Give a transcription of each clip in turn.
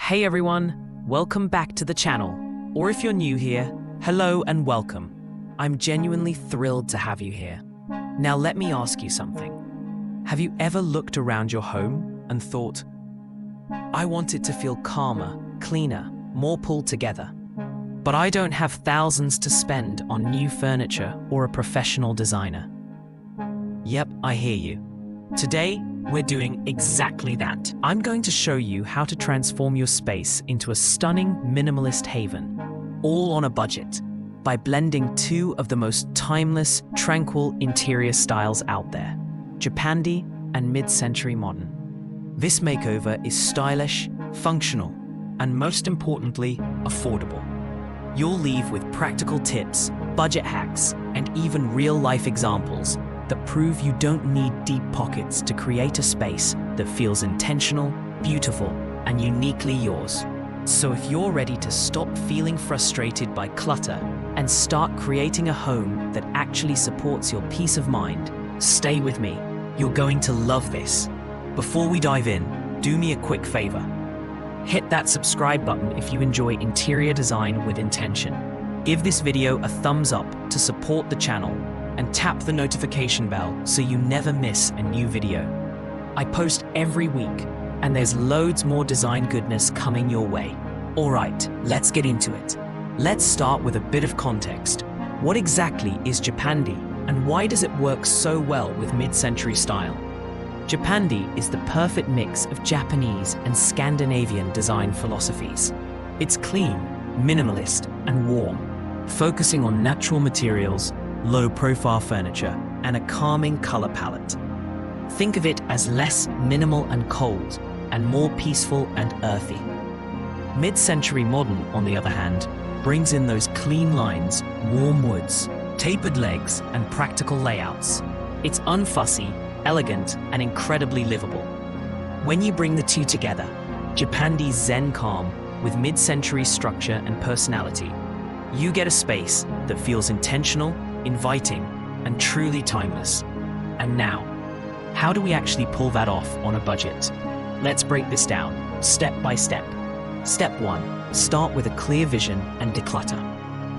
Hey everyone, welcome back to the channel. Or if you're new here, hello and welcome. I'm genuinely thrilled to have you here. Now let me ask you something. Have you ever looked around your home and thought, I want it to feel calmer, cleaner, more pulled together, but I don't have thousands to spend on new furniture or a professional designer? Yep, I hear you. Today, we're doing exactly that. I'm going to show you how to transform your space into a stunning minimalist haven, all on a budget, by blending two of the most timeless, tranquil interior styles out there, Japandi and mid-century modern. This makeover is stylish, functional, and most importantly, affordable. You'll leave with practical tips, budget hacks, and even real-life examples that prove you don't need deep pockets to create a space that feels intentional, beautiful, and uniquely yours. So if you're ready to stop feeling frustrated by clutter and start creating a home that actually supports your peace of mind, stay with me. You're going to love this. Before we dive in, do me a quick favor. Hit that subscribe button if you enjoy interior design with intention. Give this video a thumbs up to support the channel, and tap the notification bell so you never miss a new video. I post every week, and there's loads more design goodness coming your way. Alright, let's get into it. Let's start with a bit of context. What exactly is Japandi, and why does it work so well with mid-century style? Japandi is the perfect mix of Japanese and Scandinavian design philosophies. It's clean, minimalist, and warm, focusing on natural materials, low-profile furniture, and a calming color palette. Think of it as less minimal and cold, and more peaceful and earthy. Mid-century modern, on the other hand, brings in those clean lines, warm woods, tapered legs, and practical layouts. It's unfussy, elegant, and incredibly livable. When you bring the two together, Japandi's zen calm with mid-century structure and personality, you get a space that feels intentional, inviting, and truly timeless. And now, how do we actually pull that off on a budget? Let's break this down, step by step. Step 1, start with a clear vision and declutter.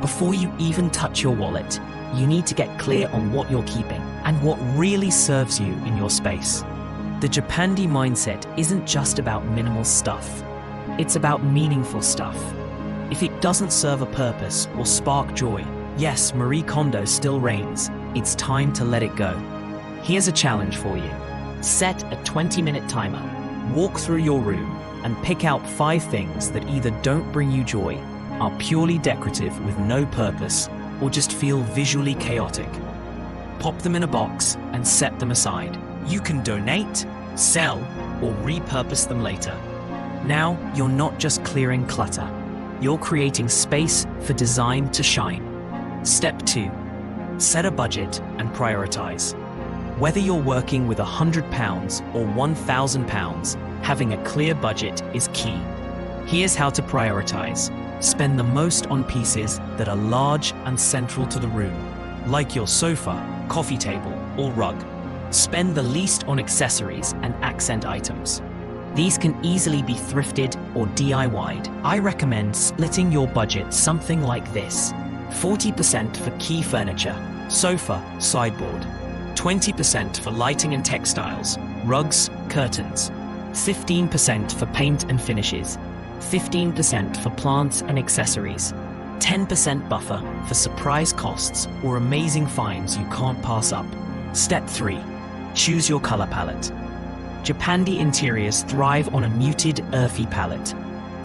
Before you even touch your wallet, you need to get clear on what you're keeping and what really serves you in your space. The Japandi mindset isn't just about minimal stuff. It's about meaningful stuff. If it doesn't serve a purpose or spark joy, yes, Marie Kondo still reigns. It's time to let it go. Here's a challenge for you. Set a 20-minute timer. Walk through your room and pick out 5 things that either don't bring you joy, are purely decorative with no purpose, or just feel visually chaotic. Pop them in a box and set them aside. You can donate, sell, or repurpose them later. Now, you're not just clearing clutter. You're creating space for design to shine. Step 2, set a budget and prioritize. Whether you're working with £100 or £1,000, having a clear budget is key. Here's how to prioritize. Spend the most on pieces that are large and central to the room, like your sofa, coffee table, or rug. Spend the least on accessories and accent items. These can easily be thrifted or DIY'd. I recommend splitting your budget something like this. 40% for key furniture, sofa, sideboard. 20% for lighting and textiles, rugs, curtains. 15% for paint and finishes. 15% for plants and accessories. 10% buffer for surprise costs or amazing finds you can't pass up. Step 3, choose your color palette. Japandi interiors thrive on a muted, earthy palette.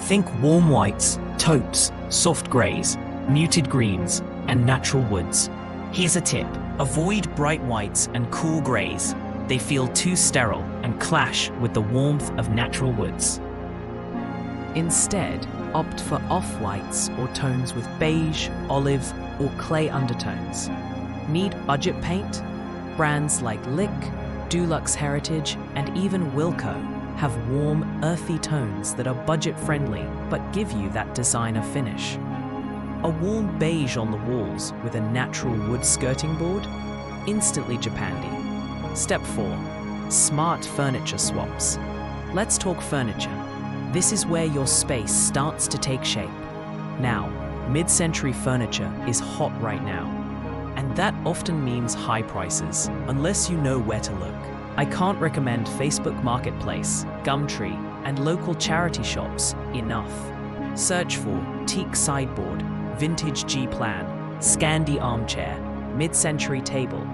Think warm whites, taupes, soft grays, muted greens, and natural woods. Here's a tip. Avoid bright whites and cool grays. They feel too sterile and clash with the warmth of natural woods. Instead, opt for off-whites or tones with beige, olive, or clay undertones. Need budget paint? Brands like Lick, Dulux Heritage, and even Wilco have warm, earthy tones that are budget-friendly but give you that designer finish. A warm beige on the walls with a natural wood skirting board? Instantly Japandi. Step 4. Smart furniture swaps. Let's talk furniture. This is where your space starts to take shape. Now, mid-century furniture is hot right now, and that often means high prices, unless you know where to look. I can't recommend Facebook Marketplace, Gumtree, and local charity shops enough. Search for teak sideboard, vintage G-plan, Scandi armchair, mid-century table.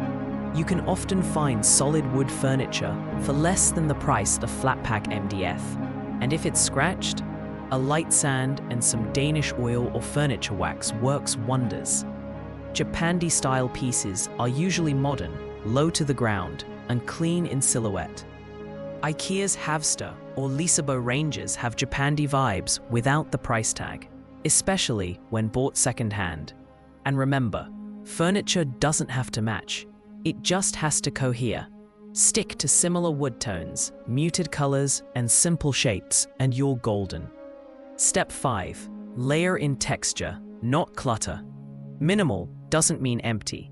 You can often find solid wood furniture for less than the price of flat-pack MDF. And if it's scratched, a light sand and some Danish oil or furniture wax works wonders. Japandi-style pieces are usually modern, low to the ground, and clean in silhouette. IKEA's Havsta or Lisabo ranges have Japandi vibes without the price tag, especially when bought secondhand. And remember, furniture doesn't have to match, it just has to cohere. Stick to similar wood tones, muted colors, and simple shapes, and you're golden. Step 5. Layer in texture, not clutter. Minimal doesn't mean empty.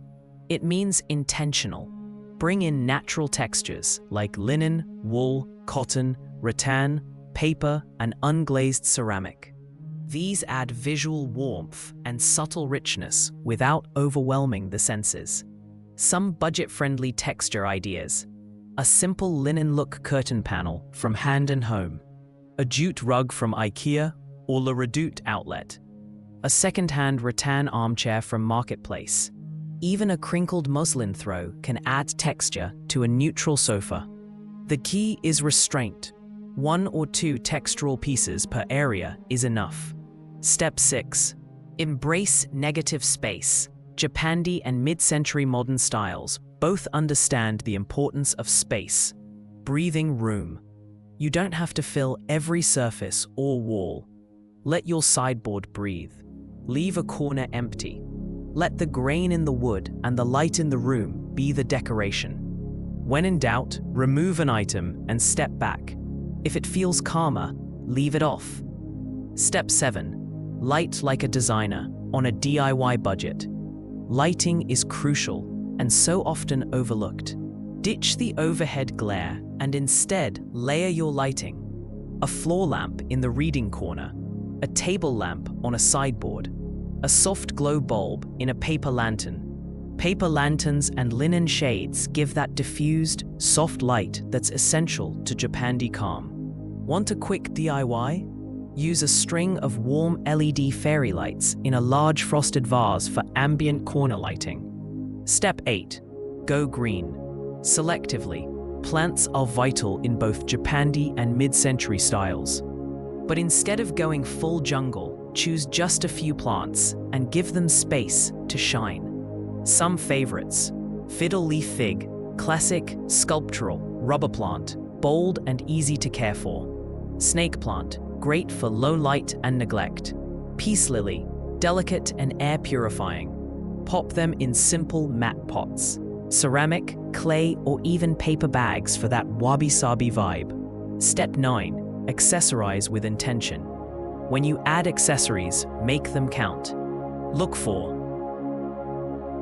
It means intentional. Bring in natural textures like linen, wool, cotton, rattan, paper, and unglazed ceramic. These add visual warmth and subtle richness without overwhelming the senses. Some budget-friendly texture ideas. A simple linen look curtain panel from Hand & Home. A jute rug from IKEA or La Redoute outlet. A second-hand rattan armchair from Marketplace. Even a crinkled muslin throw can add texture to a neutral sofa. The key is restraint. 1 or 2 textural pieces per area is enough. Step 6. Embrace negative space. Japandi and mid-century modern styles both understand the importance of space. Breathing room. You don't have to fill every surface or wall. Let your sideboard breathe. Leave a corner empty. Let the grain in the wood and the light in the room be the decoration. When in doubt, remove an item and step back. If it feels calmer, leave it off. Step 7. Light like a designer on a DIY budget. Lighting is crucial and so often overlooked. Ditch the overhead glare and instead layer your lighting. A floor lamp in the reading corner, a table lamp on a sideboard, a soft glow bulb in a paper lantern. Paper lanterns and linen shades give that diffused, soft light that's essential to Japandi calm. Want a quick DIY? Use a string of warm LED fairy lights in a large frosted vase for ambient corner lighting. Step 8. Go green. Selectively, plants are vital in both Japandi and mid-century styles. But instead of going full jungle, choose just a few plants and give them space to shine. Some favorites: fiddle leaf fig, classic, sculptural, rubber plant, bold and easy to care for. Snake plant, great for low light and neglect. Peace lily, delicate and air purifying. Pop them in simple matte pots. Ceramic, clay, or even paper bags for that wabi-sabi vibe. Step 9. Accessorize with intention. When you add accessories, make them count. Look for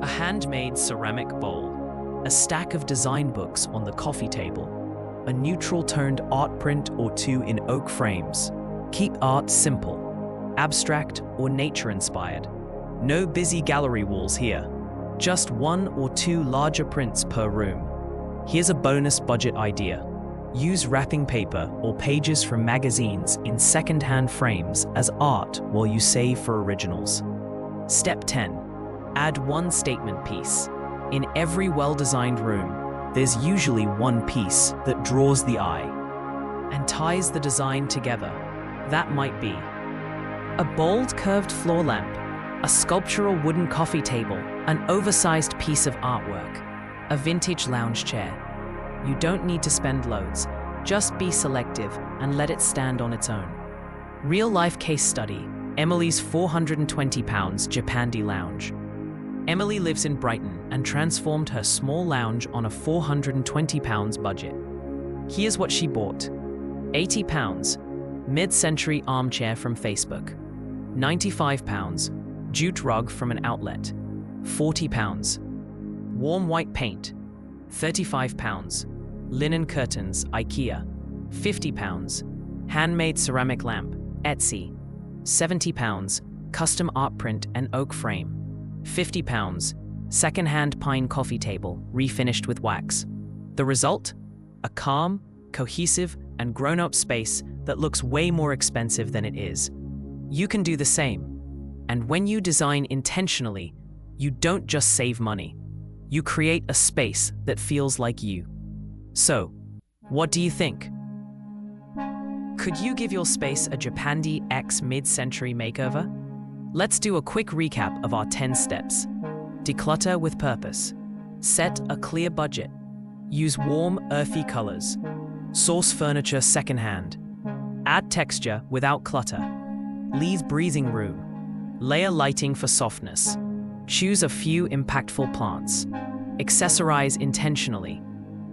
a handmade ceramic bowl, a stack of design books on the coffee table, a neutral-toned art print or 2 in oak frames. Keep art simple, abstract or nature-inspired. No busy gallery walls here. Just 1 or 2 larger prints per room. Here's a bonus budget idea. Use wrapping paper or pages from magazines in second-hand frames as art while you save for originals. Step 10. Add one statement piece. In every well-designed room, there's usually one piece that draws the eye and ties the design together. That might be a bold curved floor lamp, a sculptural wooden coffee table, an oversized piece of artwork, a vintage lounge chair. You don't need to spend loads, just be selective and let it stand on its own. Real-life case study, Emily's £420 Japandi lounge. Emily lives in Brighton and transformed her small lounge on a £420 budget. Here's what she bought. £80, mid-century armchair from Facebook. £95, jute rug from an outlet. £40, warm white paint. £35, linen curtains, IKEA. £50, Handmade ceramic lamp, Etsy. £70, custom art print and oak frame. £50, second-hand pine coffee table, refinished with wax. The result? A calm, cohesive, and grown-up space that looks way more expensive than it is. You can do the same. And when you design intentionally, you don't just save money. You create a space that feels like you. So, what do you think? Could you give your space a Japandi X mid-century makeover? Let's do a quick recap of our 10 steps. Declutter with purpose. Set a clear budget. Use warm, earthy colors. Source furniture secondhand. Add texture without clutter. Leave breathing room. Layer lighting for softness. Choose a few impactful plants. Accessorize intentionally.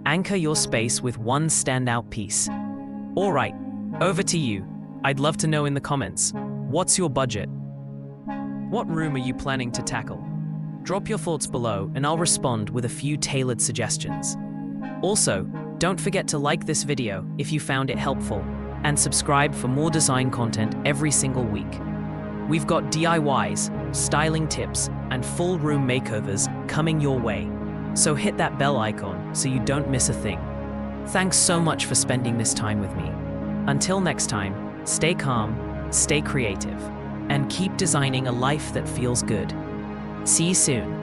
Anchor your space with one standout piece. All right, over to you. I'd love to know in the comments, what's your budget? What room are you planning to tackle? Drop your thoughts below and I'll respond with a few tailored suggestions. Also, don't forget to like this video if you found it helpful and subscribe for more design content every single week. We've got DIYs, styling tips, and full room makeovers coming your way. So hit that bell icon so you don't miss a thing. Thanks so much for spending this time with me. Until next time, stay calm, stay creative, and keep designing a life that feels good. See you soon.